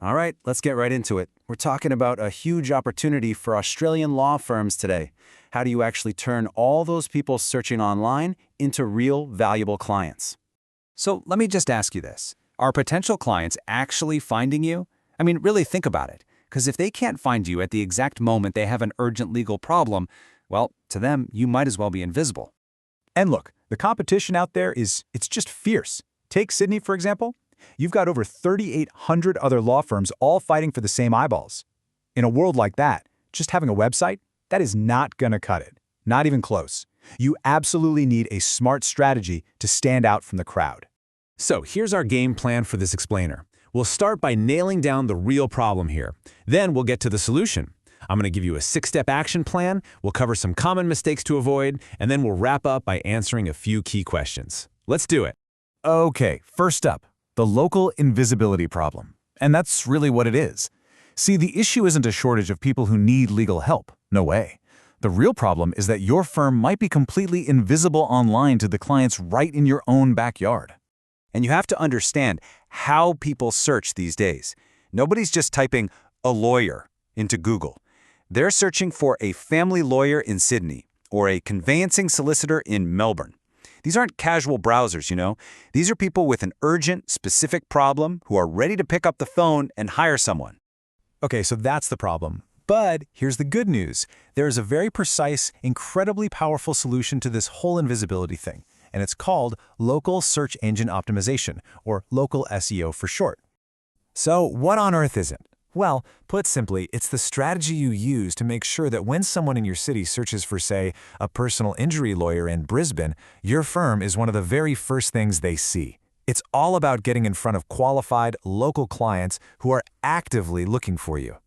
All right, let's get right into it. We're talking about a huge opportunity for Australian law firms today. How do you actually turn all those people searching online into real, valuable clients? So let me just ask you this. Are potential clients actually finding you? I mean, really think about it. Because if they can't find you at the exact moment they have an urgent legal problem, well, to them, you might as well be invisible. And look, the competition out there it's just fierce. Take Sydney, for example. You've got over 3,800 other law firms all fighting for the same eyeballs. In a world like that, just having a website, that is not going to cut it. Not even close. You absolutely need a smart strategy to stand out from the crowd. So here's our game plan for this explainer. We'll start by nailing down the real problem here. Then we'll get to the solution. I'm going to give you a 6-step action plan, we'll cover some common mistakes to avoid, and then we'll wrap up by answering a few key questions. Let's do it. Okay, first up, the local invisibility problem. And that's really what it is. See, the issue isn't a shortage of people who need legal help. No way. The real problem is that your firm might be completely invisible online to the clients right in your own backyard. And you have to understand how people search these days. Nobody's just typing a lawyer into Google. They're searching for a family lawyer in Sydney or a conveyancing solicitor in Melbourne. These aren't casual browsers, you know. These are people with an urgent, specific problem who are ready to pick up the phone and hire someone. Okay, so that's the problem. But here's the good news. There is a very precise, incredibly powerful solution to this whole invisibility thing, and it's called local search engine optimization, or local SEO for short. So what on earth is it? Well, put simply, it's the strategy you use to make sure that when someone in your city searches for, say, a personal injury lawyer in Brisbane, your firm is one of the very first things they see. It's all about getting in front of qualified, local clients who are actively looking for you.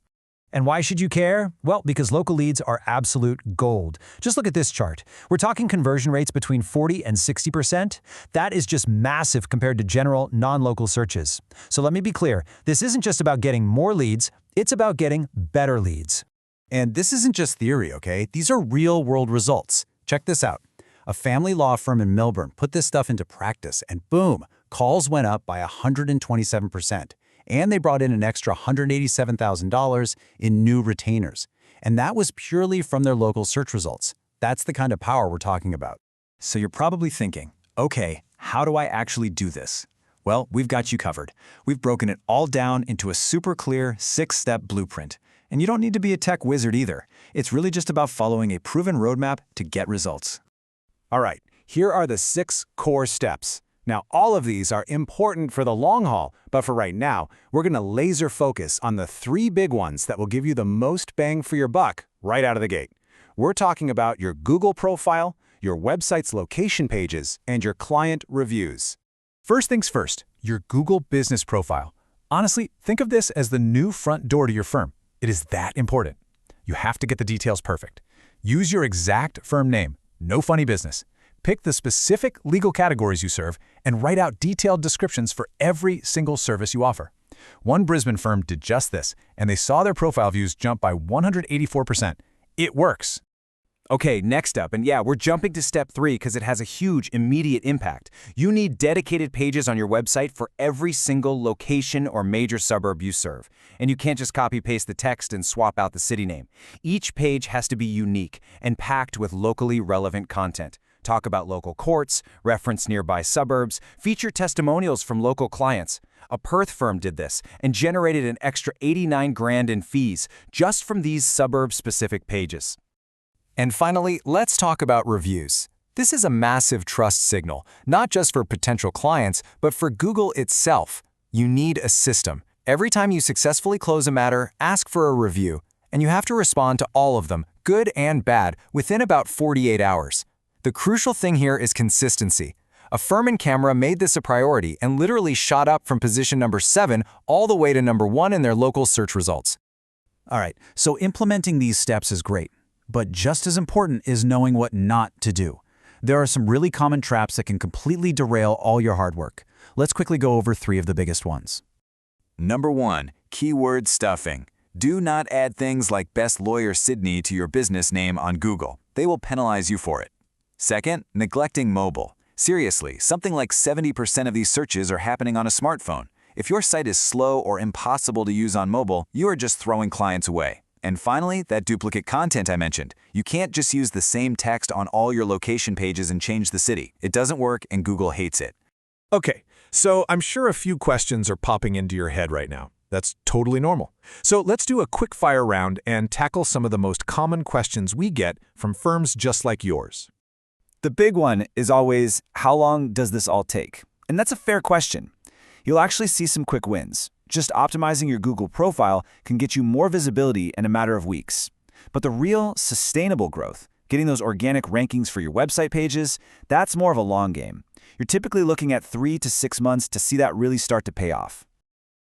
And why should you care? Well, because local leads are absolute gold. Just look at this chart. We're talking conversion rates between 40 and 60%. That is just massive compared to general non-local searches. So let me be clear, this isn't just about getting more leads, it's about getting better leads. And this isn't just theory, okay? These are real-world results. Check this out. A family law firm in Melbourne put this stuff into practice, and boom, calls went up by 127%. And they brought in an extra $187,000 in new retainers. And that was purely from their local search results. That's the kind of power we're talking about. So you're probably thinking, okay, how do I actually do this? Well, we've got you covered. We've broken it all down into a super clear 6-step blueprint. And you don't need to be a tech wizard either. It's really just about following a proven roadmap to get results. All right, here are the 6 core steps. Now, all of these are important for the long haul, but for right now, we're going to laser focus on the 3 big ones that will give you the most bang for your buck right out of the gate. We're talking about your Google profile, your website's location pages, and your client reviews. First things first, your Google business profile. Honestly, think of this as the new front door to your firm. It is that important. You have to get the details perfect. Use your exact firm name, no funny business. Pick the specific legal categories you serve and write out detailed descriptions for every single service you offer. One Brisbane firm did just this, and they saw their profile views jump by 184%. It works. Okay, next up, and yeah, we're jumping to step 3 because it has a huge immediate impact. You need dedicated pages on your website for every single location or major suburb you serve. And you can't just copy-paste the text and swap out the city name. Each page has to be unique and packed with locally relevant content. Talk about local courts, reference nearby suburbs, feature testimonials from local clients. A Perth firm did this and generated an extra $89,000 in fees just from these suburb-specific pages. And finally, let's talk about reviews. This is a massive trust signal, not just for potential clients, but for Google itself. You need a system. Every time you successfully close a matter, ask for a review, and you have to respond to all of them, good and bad, within about 48 hours. The crucial thing here is consistency. A firm in camera made this a priority and literally shot up from position number 7 all the way to number 1 in their local search results. All right, so implementing these steps is great, but just as important is knowing what not to do. There are some really common traps that can completely derail all your hard work. Let's quickly go over 3 of the biggest ones. Number 1, keyword stuffing. Do not add things like Best Lawyer Sydney to your business name on Google. They will penalize you for it. Second, neglecting mobile. Seriously, something like 70% of these searches are happening on a smartphone. If your site is slow or impossible to use on mobile, you are just throwing clients away. And finally, that duplicate content I mentioned. You can't just use the same text on all your location pages and change the city. It doesn't work, and Google hates it. Okay, so I'm sure a few questions are popping into your head right now. That's totally normal. So let's do a quick fire round and tackle some of the most common questions we get from firms just like yours. The big one is always, how long does this all take? And that's a fair question. You'll actually see some quick wins. Just optimizing your Google profile can get you more visibility in a matter of weeks. But the real, sustainable growth, getting those organic rankings for your website pages, that's more of a long game. You're typically looking at 3 to 6 months to see that really start to pay off.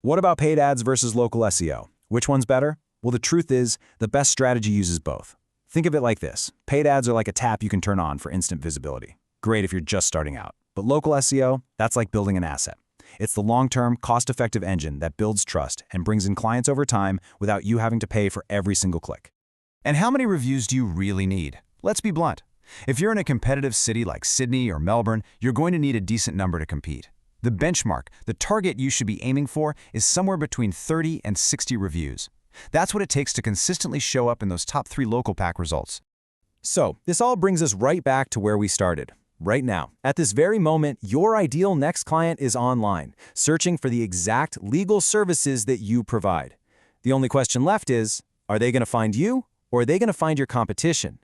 What about paid ads versus local SEO? Which one's better? Well, the truth is, the best strategy uses both. Think of it like this. Paid ads are like a tap you can turn on for instant visibility. Great if you're just starting out. But local SEO, that's like building an asset. It's the long-term, cost-effective engine that builds trust and brings in clients over time without you having to pay for every single click. And how many reviews do you really need? Let's be blunt. If you're in a competitive city like Sydney or Melbourne, you're going to need a decent number to compete. The benchmark, the target you should be aiming for, is somewhere between 30 and 60 reviews. That's what it takes to consistently show up in those top 3 local pack results. So, this all brings us right back to where we started. Right now, at this very moment, your ideal next client is online, searching for the exact legal services that you provide. The only question left is, are they going to find you, or are they going to find your competition?